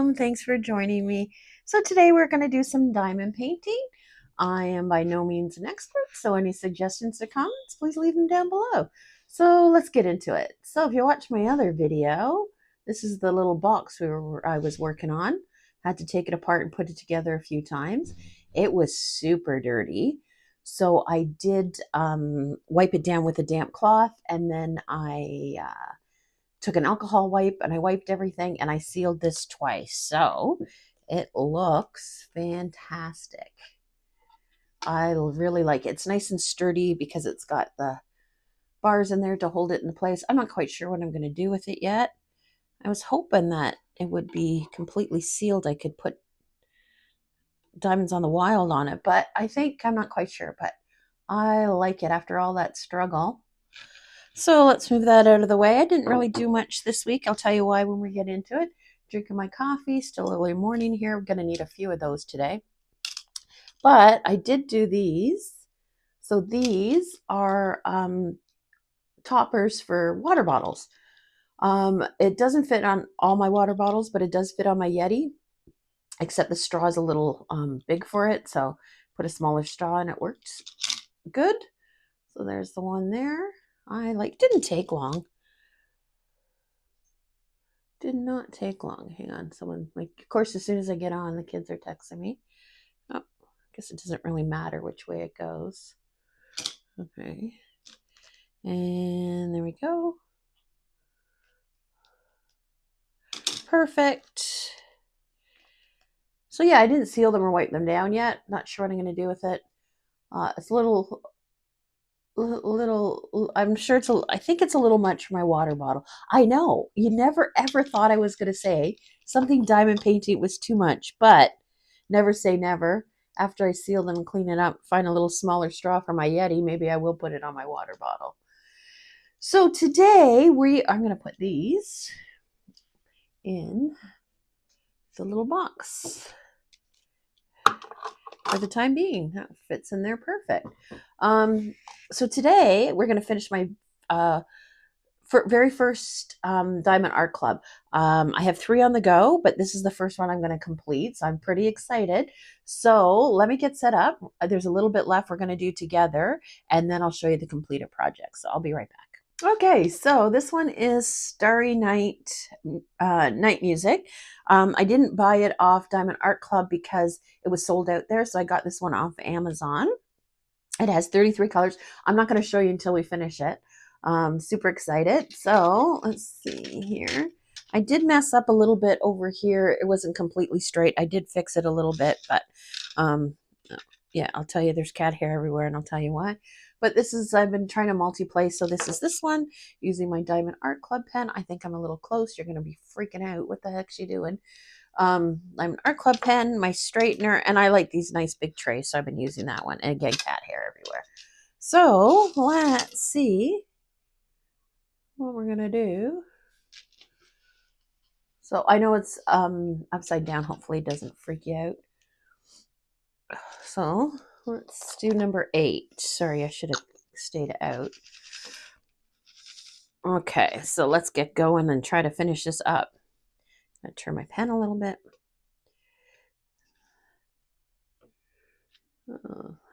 welcome. Thanks for joining me. So today we're going to do some diamond painting. I am by no means an expert, so any suggestions or comments, please leave them down below. So let's get into it. So if you watch my other video, this is the little box I was working on. Had to take it apart and put it together a few times. It was super dirty. So I did wipe it down with a damp cloth, and then I took an alcohol wipe and I wiped everything and I sealed this twice. So it looks fantastic. I really like it. It's nice and sturdy because it's got the bars in there to hold it in place. I'm not quite sure what I'm going to do with it yet. I was hoping that it would be completely sealed. I could put diamonds on the wild on it, but I'm not quite sure, but I like it after all that struggle. So let's move that out of the way. I didn't really do much this week. I'll tell you why when we get into it. Drinking my coffee, still early morning here. I'm going to need a few of those today. But I did do these. So these are toppers for water bottles. It doesn't fit on all my water bottles, but it does fit on my Yeti, except the straw is a little big for it. So put a smaller straw and it worked good. So there's the one there. Didn't take long. Did not take long. Hang on, of course, as soon as I get on, the kids are texting me. Oh, I guess it doesn't really matter which way it goes. Okay. And there we go. Perfect. So yeah, I didn't seal them or wipe them down yet. Not sure what I'm going to do with it. It's a little, I'm sure I think it's a little much for my water bottle. I know, you never ever thought I was going to say something diamond painting was too much, but never say never. After I seal them and clean it up, find a little smaller straw for my Yeti, maybe I will put it on my water bottle. So today I'm going to put these in the little box. For the time being, that fits in there perfect. So today we're going to finish my very first Diamond Art Club. I have 3 on the go, but this is the first one I'm going to complete, so I'm pretty excited. So let me get set up. There's a little bit left we're going to do together, and then I'll show you the completed project. So I'll be right back. Okay, so this one is Starry Night Night Music. I didn't buy it off Diamond Art Club because it was sold out there, so I got this one off Amazon. It has 33 colors. I'm not going to show you until we finish it. Super excited. So let's see here. I did mess up a little bit over here. It wasn't completely straight. I did fix it a little bit, but yeah, I'll tell you there's cat hair everywhere, and I'll tell you why. But I've been trying to multi-place, so this is this one, using my Diamond Art Club pen. I think I'm a little close. You're going to be freaking out. What the heck's she doing? Diamond Art Club pen, my straightener, and I like these nice big trays, so I've been using that one. And again, cat hair everywhere. So let's see what we're going to do. So I know it's upside down. Hopefully it doesn't freak you out. So let's do number 8. Sorry, I should have stayed out. Okay, so let's get going and try to finish this up. I'm going to turn my pen a little bit.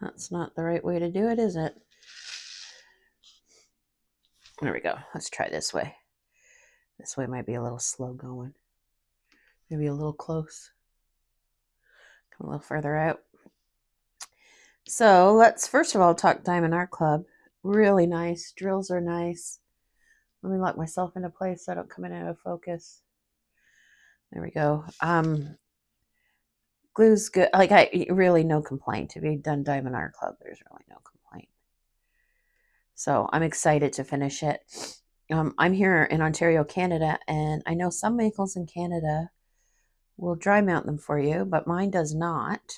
That's not the right way to do it, is it? There we go. Let's try this way. This way might be a little slow going. Maybe a little close. Come a little further out. So let's first of all talk Diamond Art Club. Really nice. Drills are nice. Let me lock myself into place so I don't come in out of focus. There we go. Glue's good. I really no complaint. To be done Diamond Art Club, there's really no complaint. So I'm excited to finish it. I'm here in Ontario, Canada, and I know some makers in Canada will dry mount them for you, but mine does not.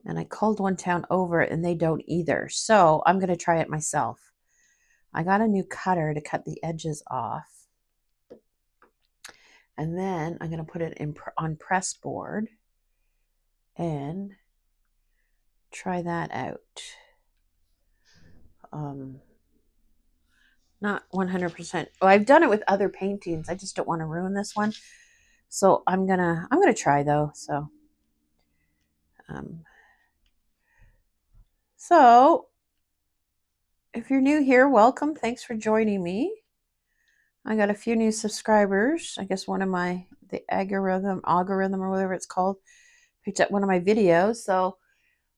And I called one town over and they don't either. So I'm going to try it myself. I got a new cutter to cut the edges off. And then I'm going to put it on press board and try that out. Not 100%. Oh, I've done it with other paintings. I just don't want to ruin this one. So I'm gonna try though. Um, so if you're new here, welcome. Thanks for joining me. I got a few new subscribers. I guess one of the algorithm or whatever it's called picked up one of my videos. So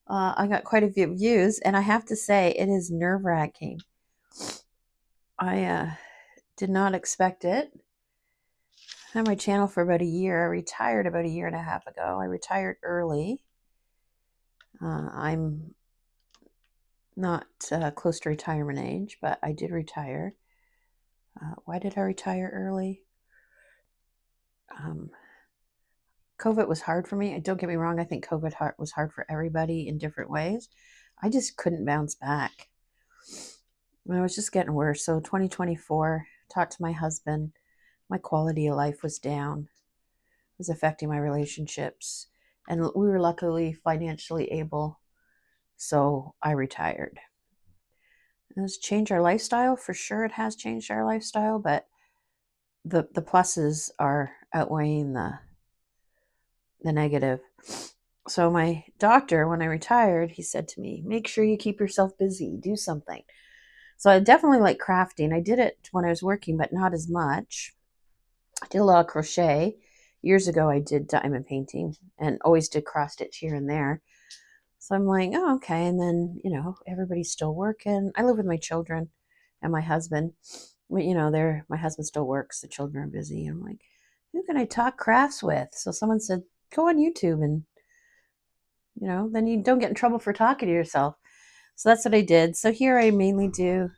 I got quite a few views, and I have to say it is nerve-wracking. I did not expect it. I had my channel for about a year. I retired about a year and a half ago. I retired early. I'm not close to retirement age, but I did retire. Why did I retire early? COVID was hard for me. Don't get me wrong. I think COVID was hard for everybody in different ways. I just couldn't bounce back. It was just getting worse. So 2024, talked to my husband. My quality of life was down. It was affecting my relationships. And we were luckily financially able. So I retired. It has changed our lifestyle. For sure it has changed our lifestyle, but the pluses are outweighing the negative. So my doctor, when I retired, he said to me, make sure you keep yourself busy, do something. So I definitely like crafting. I did it when I was working, but not as much. I did a lot of crochet. Years ago, I did diamond painting and always did cross stitch here and there. So I'm like, oh, okay. And then, everybody's still working. I live with my children and my husband. My husband still works. The children are busy. And I'm like, who can I talk crafts with? So someone said, go on YouTube and, then you don't get in trouble for talking to yourself. So that's what I did. So here I mainly do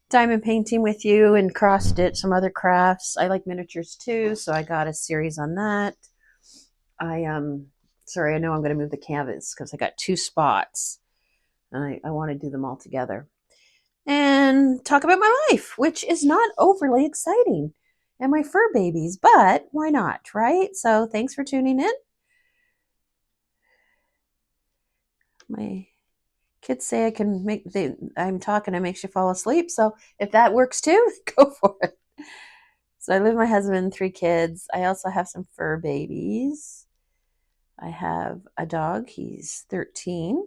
diamond painting with you and cross stitch, some other crafts. I like miniatures too. So I got a series on that. Sorry, I know I'm going to move the canvas because I got 2 spots and I want to do them all together and talk about my life, which is not overly exciting, and my fur babies, but why not, right? So thanks for tuning in. My kids say I'm talking, it makes you fall asleep. So if that works too, go for it. So I live with my husband and 3 kids. I also have some fur babies. I have a dog. He's 13.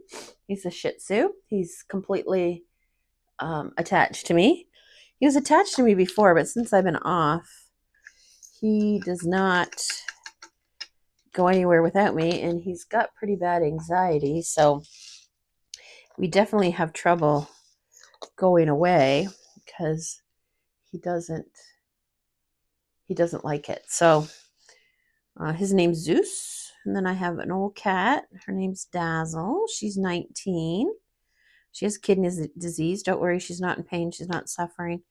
He's a Shih Tzu. He's completely attached to me. He was attached to me before, but since I've been off, he does not go anywhere without me, and he's got pretty bad anxiety. So we definitely have trouble going away because he doesn't like it. So his name's Zeus. And then I have an old cat. Her name's Dazzle. She's 19. She has kidney disease. Don't worry, she's not in pain. She's not suffering.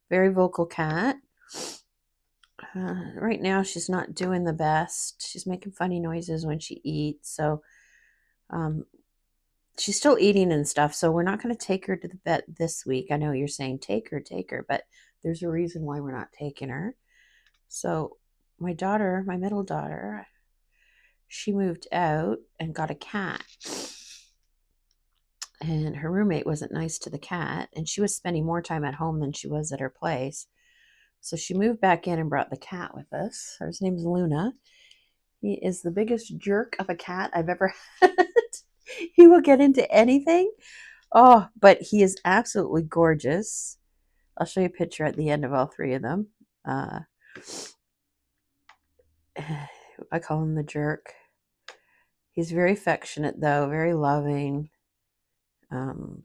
Very vocal cat. Right now, she's not doing the best. She's making funny noises when she eats. So she's still eating and stuff. So we're not going to take her to the vet this week. I know you're saying take her. But there's a reason why we're not taking her. So my middle daughter, she moved out and got a cat. And her roommate wasn't nice to the cat. And she was spending more time at home than she was at her place. So she moved back in and brought the cat with us. His name's Luna. He is the biggest jerk of a cat I've ever had. He will get into anything. Oh, but he is absolutely gorgeous. I'll show you a picture at the end of all 3 of them. I call him the jerk. He's very affectionate, though, very loving.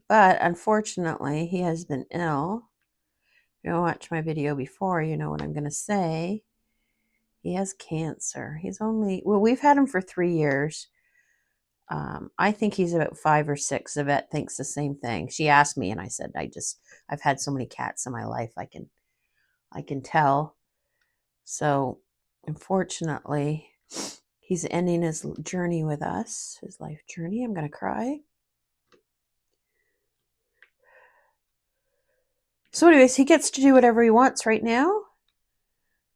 But unfortunately, he has been ill. If you watch my video before, you know what I'm going to say. He has cancer. We've had him for 3 years. I think he's about 5 or 6. The vet thinks the same thing. She asked me, and I said, I've had so many cats in my life, I can tell. So, unfortunately, he's ending his journey with us, his life journey. I'm going to cry. So anyways, he gets to do whatever he wants right now.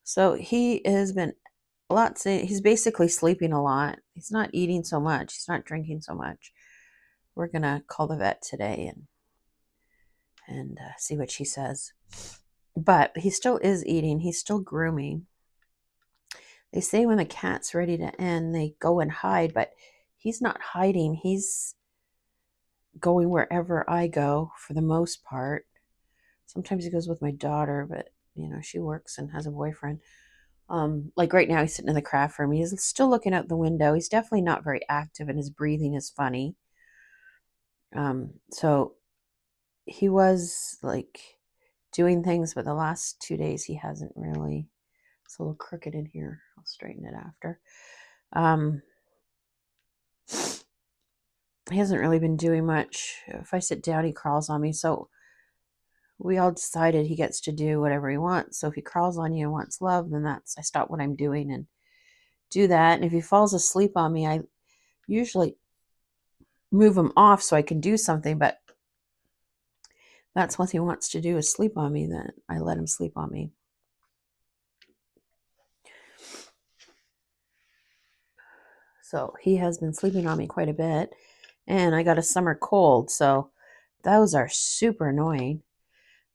So he has been he's basically sleeping a lot. He's not eating so much. He's not drinking so much. We're going to call the vet today and see what she says. But he still is eating. He's still grooming. They say when the cat's ready to end, they go and hide, but he's not hiding. He's going wherever I go for the most part. Sometimes he goes with my daughter, but she works and has a boyfriend. Like right now, he's sitting in the craft room. He's still looking out the window. He's definitely not very active, and his breathing is funny. So he was like doing things, but the last 2 days he hasn't really. It's a little crooked in here. I'll straighten it after. He hasn't really been doing much. If I sit down, he crawls on me. So we all decided he gets to do whatever he wants. So if he crawls on you and wants love, then I stop what I'm doing and do that. And if he falls asleep on me, I usually move him off so I can do something. But that's what he wants to do, is sleep on me. Then I let him sleep on me. So he has been sleeping on me quite a bit. And I got a summer cold. So those are super annoying.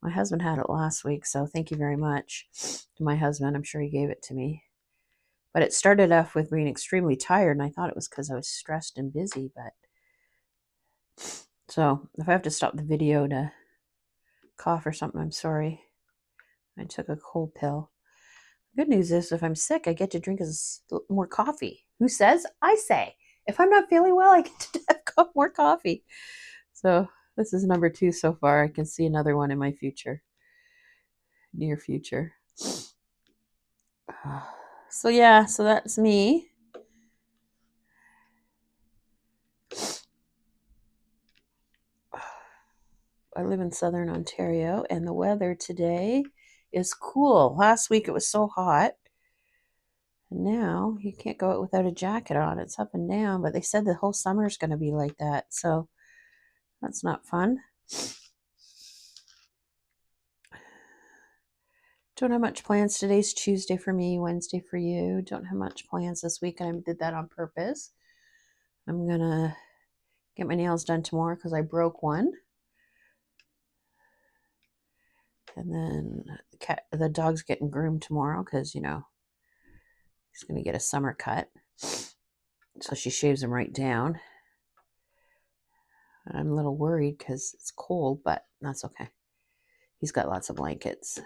My husband had it last week, so thank you very much to my husband. I'm sure he gave it to me. But it started off with being extremely tired, and I thought it was because I was stressed and busy. But so if I have to stop the video to cough or something, I'm sorry. I took a cold pill. Good news is if I'm sick, I get to drink more coffee. Who says? I say. If I'm not feeling well, I get to have more coffee. So this is number 2 so far. I can see another one in my near future. So yeah, so that's me. I live in southern Ontario, and the weather today is cool. Last week it was so hot, and now you can't go out without a jacket on. It's up and down, but they said the whole summer is going to be like that, so that's not fun. Don't have much plans. Today's Tuesday for me, Wednesday for you. Don't have much plans this week, and I did that on purpose. I'm going to get my nails done tomorrow because I broke one. And then the dog's getting groomed tomorrow because, he's going to get a summer cut. So she shaves him right down. I'm a little worried because it's cold, but that's okay. He's got lots of blankets.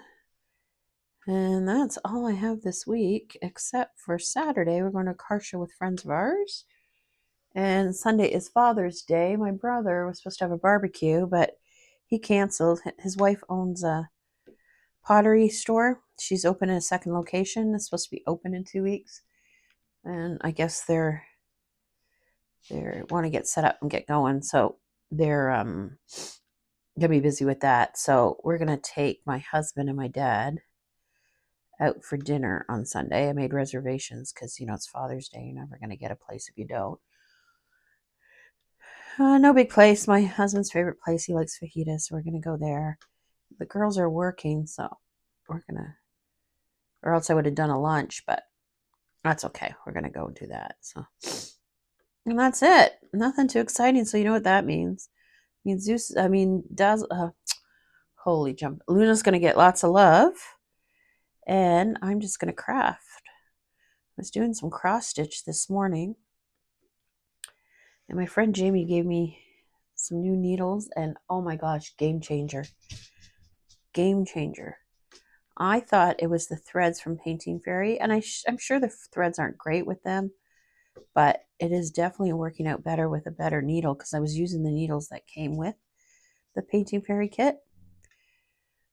And that's all I have this week, except for Saturday. We're going to car show with friends of ours. And Sunday is Father's Day. My brother was supposed to have a barbecue, but he canceled. His wife owns a pottery store. She's opening a second location. It's supposed to be open in 2 weeks. And I guess they want to get set up and get going. So they're gonna be busy with that. So we're gonna take my husband and my dad out for dinner on Sunday. I made reservations because it's Father's Day. You're never gonna get a place if you don't. No big place. My husband's favorite place. He likes fajitas, so we're gonna go there. The girls are working, so we're gonna, or else I would have done a lunch, but that's okay. We're gonna go do that. So, and that's it. Nothing too exciting. So you know what that means? It means holy jump. Luna's gonna get lots of love, and I'm just gonna craft. I was doing some cross stitch this morning, and my friend Jamie gave me some new needles, and oh my gosh, game changer. Game changer. I thought it was the threads from Painting Fairy, and I'm sure the threads aren't great with them, but it is definitely working out better with a better needle because I was using the needles that came with the Painting Fairy kit.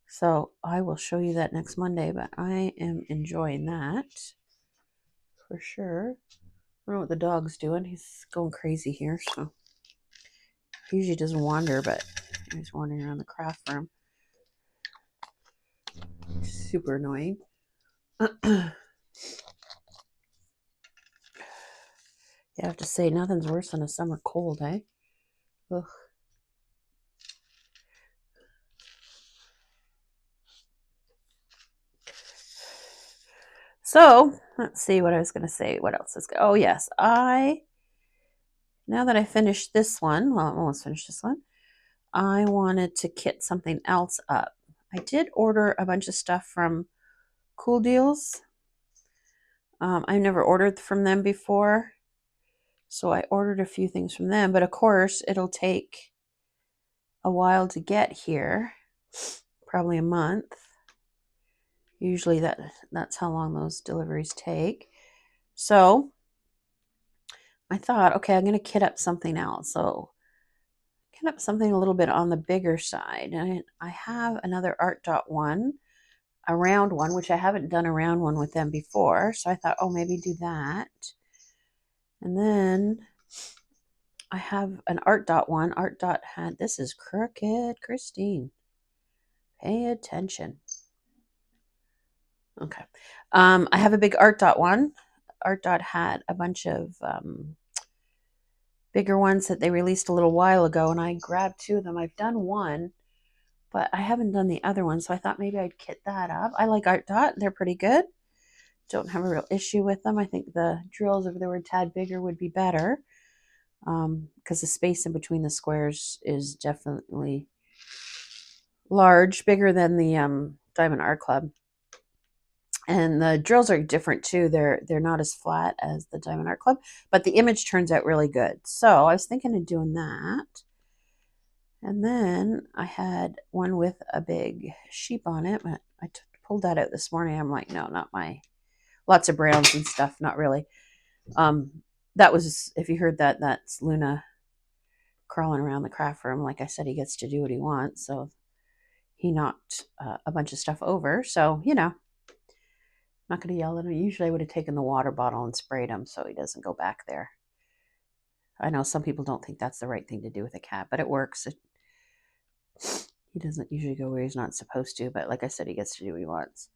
So I will show you that next Monday, but I am enjoying that for sure. I don't know what the dog's doing. He's going crazy here, so he usually doesn't wander, but he's wandering around the craft room. Super annoying. Yeah, I have to say, nothing's worse than a summer cold, eh? Ugh. So, let's see what I was going to say. What else is good? Oh, yes. Now that I finished this one, well, I'm almost finished this one, I wanted to kit something else up. I did order a bunch of stuff from Cool Deals. I never ordered from them before, so I ordered a few things from them, but of course it'll take a while to get here, probably a month. Usually that's how long those deliveries take. So I thought, okay, I'm going to kit up something else. So kit up something a little bit on the bigger side. And I have another Art Dot one, a round one, which I haven't done a round one with them before. So I thought, oh, maybe do that. And then I have an Art Dot one. Art Dot had, this is crooked, Christine. Pay attention. Okay. I have a big Art Dot one. Art Dot had a bunch of bigger ones that they released a little while ago, and I grabbed two of them. I've done one, but I haven't done the other one, so I thought maybe I'd kit that up. I like Art Dot. They're pretty good. Don't have a real issue with them. I think the drills, if they were a tad bigger, would be better, because the space in between the squares is definitely large, bigger than the Diamond Art Club. And the drills are different too. They're not as flat as the Diamond Art Club, but the image turns out really good. So I was thinking of doing that. And then I had one with a big sheep on it, but I pulled that out this morning. I'm like, no, not my, lots of browns and stuff, not really. That was, if you heard that, that's Luna crawling around the craft room. Like I said, he gets to do what he wants. So he knocked a bunch of stuff over. So, you know, I'm not going to yell at him. Usually I would have taken the water bottle and sprayed him so he doesn't go back there. I know some people don't think that's the right thing to do with a cat, but it works. He doesn't usually go where he's not supposed to, but like I said, he gets to do what he wants.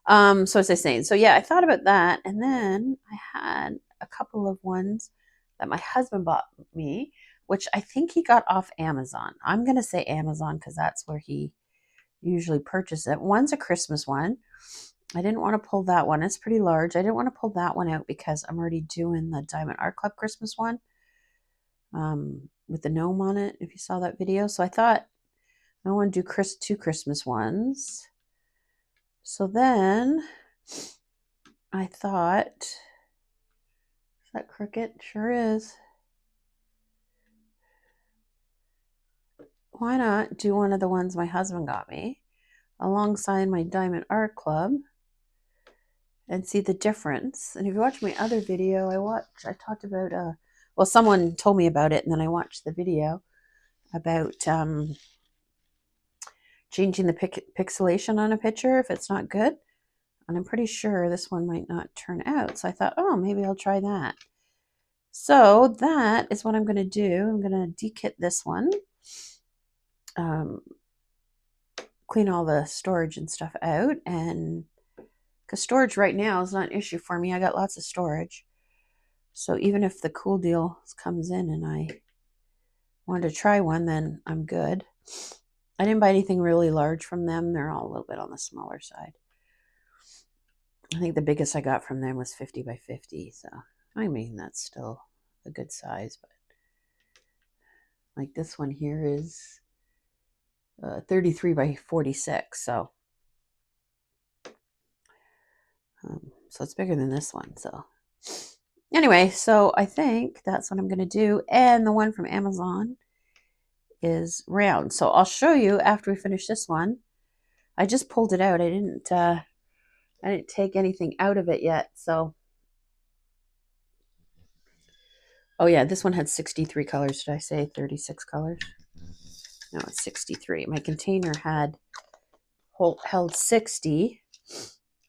So as I was saying, so yeah, I thought about that, and then I had a couple of ones that my husband bought me, which I think he got off Amazon. I'm gonna say Amazon because that's where he usually purchases it. One's a Christmas one. I didn't want to pull that one. It's pretty large. I didn't want to pull that one out because I'm already doing the Diamond Art Club Christmas one, with the gnome on it, if you saw that video. So I thought I want to do two Christmas ones. So then I thought, is that crooked? Sure is. Why not do one of the ones my husband got me alongside my Diamond Art Club and see the difference? And if you watch my other video, I talked about, well, someone told me about it, and then I watched the video about changing the pixelation on a picture if it's not good. And I'm pretty sure this one might not turn out. So I thought, oh, maybe I'll try that. So that is what I'm going to do. I'm going to dekit this one. Clean all the storage and stuff out. And because storage right now is not an issue for me. I got lots of storage. So even if the cool deal comes in and I wanted to try one, then I'm good. I didn't buy anything really large from them. They're all a little bit on the smaller side. I think the biggest I got from them was 50 by 50. So, I mean, that's still a good size. But like this one here is 33 by 46. So it's bigger than this one. So anyway, so I think that's what I'm going to do. And the one from Amazon is round. So I'll show you after we finish this one. I just pulled it out. I didn't take anything out of it yet. So, oh yeah, this one had 63 colors. Did I say 36 colors? No, it's 63. My container had held 60.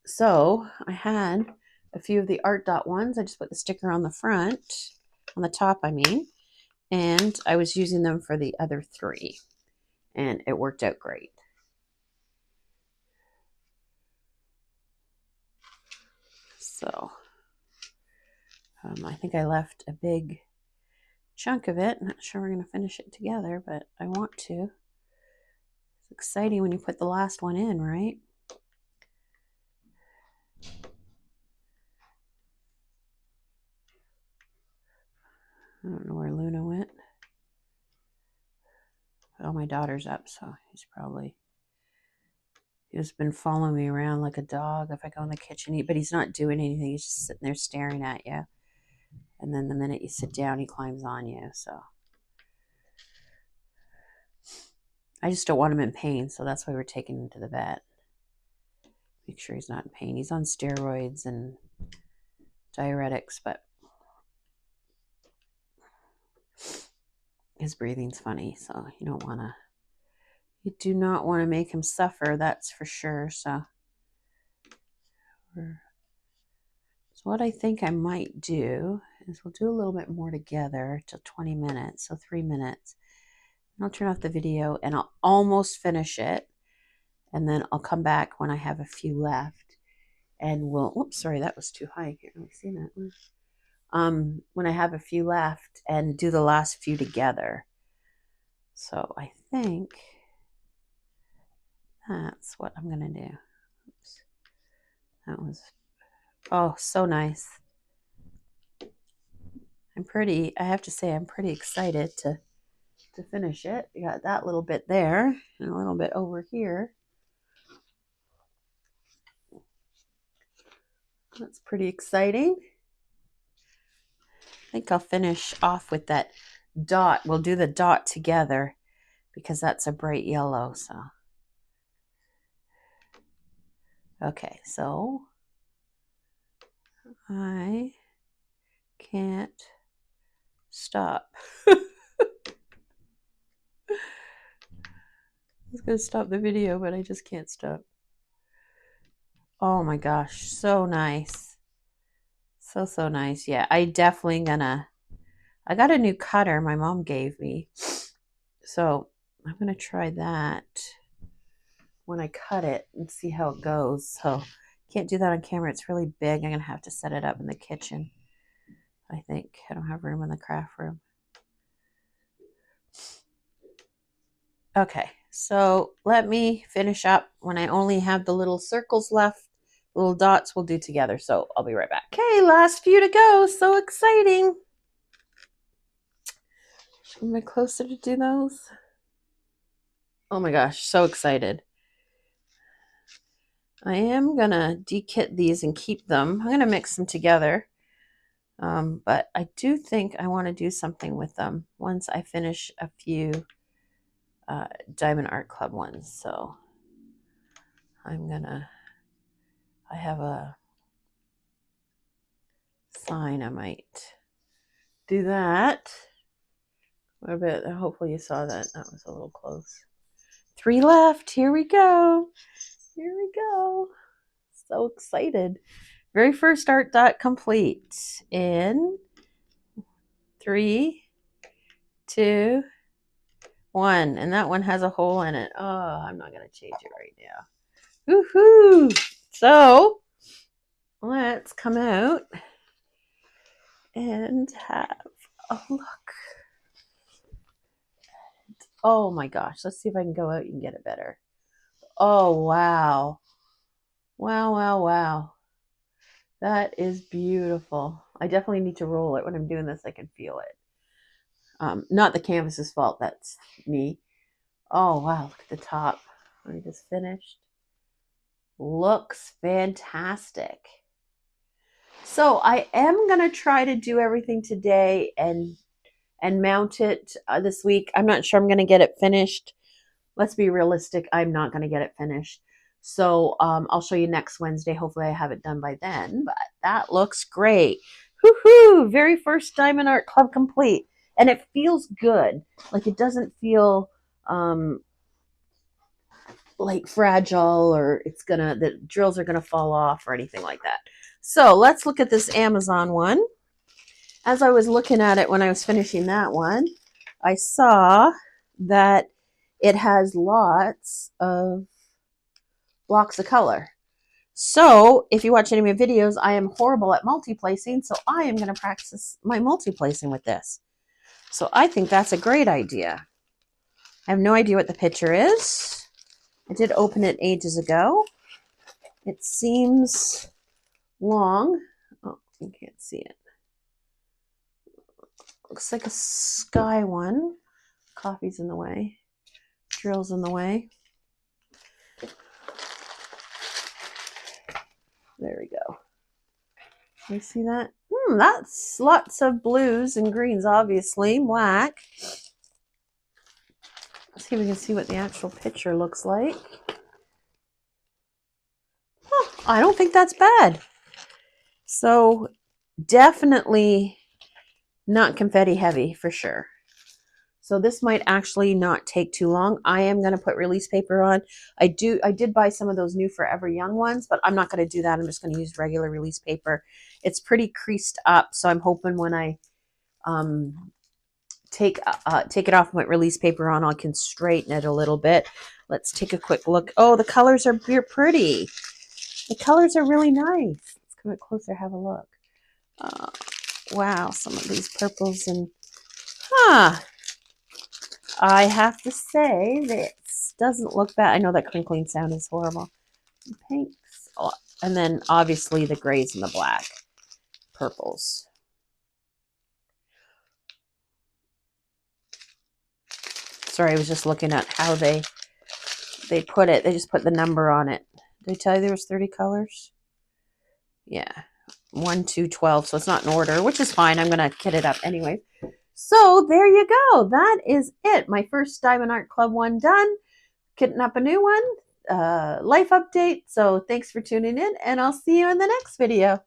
So I had a few of the Art Dot ones. I just put the sticker on the front, on the top, I mean, and I was using them for the other three, and it worked out great. So I think I left a big chunk of it. I'm not sure we're going to finish it together, but I want to. It's exciting when you put the last one in, right? I don't know where Luna went. Oh, my daughter's up, so he's probably He's been following me around like a dog if I go in the kitchen, but he's not doing anything. He's just sitting there staring at you. And then the minute you sit down, he climbs on you. So I just don't want him in pain. So that's why we're taking him to the vet. Make sure he's not in pain. He's on steroids and diuretics, but his breathing's funny. So you do not want to make him suffer. That's for sure. So what I think I might do is we'll do a little bit more together till 20 minutes. So 3 minutes. And I'll turn off the video and I'll almost finish it. And then I'll come back when I have a few left. And we'll, oops, sorry, that was too high. I can't really see that one. When I have a few left and do the last few together. So I think that's what I'm going to do. Oops. That was, oh, so nice. I have to say, I'm pretty excited to finish it. You got that little bit there and a little bit over here. That's pretty exciting. I think I'll finish off with that dot. We'll do the dot together because that's a bright yellow. So, okay, so I can't stop. I was going to stop the video, but I just can't stop. Oh my gosh, so nice. So nice. Yeah, I definitely gonna, I got a new cutter my mom gave me. So I'm going to try that when I cut it and see how it goes. So can't do that on camera. It's really big. I'm going to have to set it up in the kitchen. I think I don't have room in the craft room. Okay, so let me finish up. When I only have the little circles left, little dots we'll do together. So I'll be right back. Okay, last few to go. So exciting. Am I closer to do those? Oh my gosh, so excited. I am going to de-kit these and keep them. I'm going to mix them together. But I do think I want to do something with them once I finish a few Diamond Art Club ones. So I have a sign. I might do that. A bit. Hopefully you saw that. That was a little close. 3 left. Here we go. Here we go. So excited. Very first art dot complete in 3, 2, 1. And that one has a hole in it. Oh, I'm not going to change it right now. Woohoo! So let's come out and have a look. Oh my gosh. Let's see if I can go out and get it better. Oh, wow. Wow, wow, wow. That is beautiful. I definitely need to roll it. When I'm doing this, I can feel it. Not the canvas's fault. That's me. Oh, wow. Look at the top. I just finished. Looks fantastic. So I am going to try to do everything today and mount it this week. I'm not sure I'm going to get it finished. Let's be realistic. I'm not going to get it finished. So I'll show you next Wednesday. Hopefully I have it done by then. But that looks great. Woohoo! Very first Diamond Art Club complete. And it feels good. Like it doesn't feel like fragile or the drills are gonna fall off or anything like that. So let's look at this Amazon one. As I was looking at it when I was finishing that one, I saw that it has lots of blocks of color. So if you watch any of my videos, I am horrible at multi-placing, so I am going to practice my multi-placing with this. So I think that's a great idea. I have no idea what the picture is. I did open it ages ago. It seems long. Oh, you can't see it. Looks like a sky one. Coffee's in the way. Drill's in the way. There we go. You see that? That's lots of blues and greens, obviously. Black. Let's see if we can see what the actual picture looks like. Oh, I don't think that's bad. So definitely not confetti heavy for sure. So this might actually not take too long. I am going to put release paper on. I did buy some of those new Forever Young ones, but I'm not going to do that. I'm just going to use regular release paper. It's pretty creased up, so I'm hoping when I take it off and put release paper on, I can straighten it a little bit. Let's take a quick look. Oh, the colors are pretty. The colors are really nice. Let's come up closer, have a look. Wow, some of these purples and I have to say this doesn't look bad. I know that crinkling sound is horrible. Pinks, and then obviously the grays and the black purples. Sorry, I was just looking at how they put it. They just put the number on it. Did I tell you there was 30 colors? Yeah, 1, 2, 12. So it's not in order, which is fine. I'm gonna kit it up anyway. So there you go. That is it. My first Diamond Art Club one done. Kitting up a new one. Life update. So thanks for tuning in, and I'll see you in the next video.